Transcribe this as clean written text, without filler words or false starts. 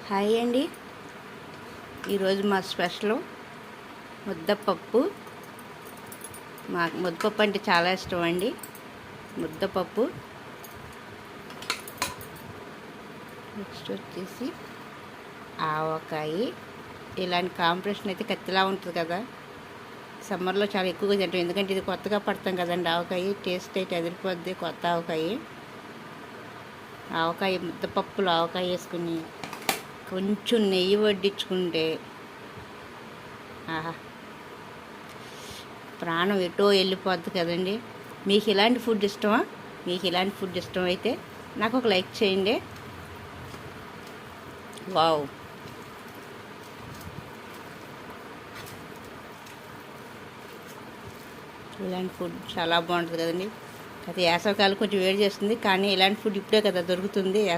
Hi అండి. ఈరోజు మా స్పెషల్ ముద్దపప్పు. మాకు ముద్దపప్పు అంటే చాలా ఇష్టం అండి. ముద్దపప్పు నెక్స్ట్ వచ్చేసి ఆవకాయ. ఇలాంటి కాంబినేషన్ అయితే కత్తిలా ఉంటుంది కదా. సమ్మర్లో చాలా ఎక్కువగా తింటాం, ఎందుకంటే ఇది కొత్తగా పడతాం కదండి. ఆవకాయ టేస్ట్ అయితే అదిరిపోద్ది. కొత్త ఆవకాయ ముద్దపప్పులో ఆవకాయ వేసుకుని కొంచెం నెయ్యి వడ్డించుకుంటే ఆహా, ప్రాణం ఎటో వెళ్ళిపోద్ది కదండి. మీకు ఇలాంటి ఫుడ్ ఇష్టమా? మీకు ఇలాంటి ఫుడ్ ఇష్టం అయితే నాకు ఒక లైక్ చేయండి. వావ్, ఇలాంటి ఫుడ్ చాలా బాగుంటుంది కదండి. అది వేసవికాలం కొంచెం వేడి చేస్తుంది, కానీ ఇలాంటి ఫుడ్ ఇప్పుడే కదా దొరుకుతుంది.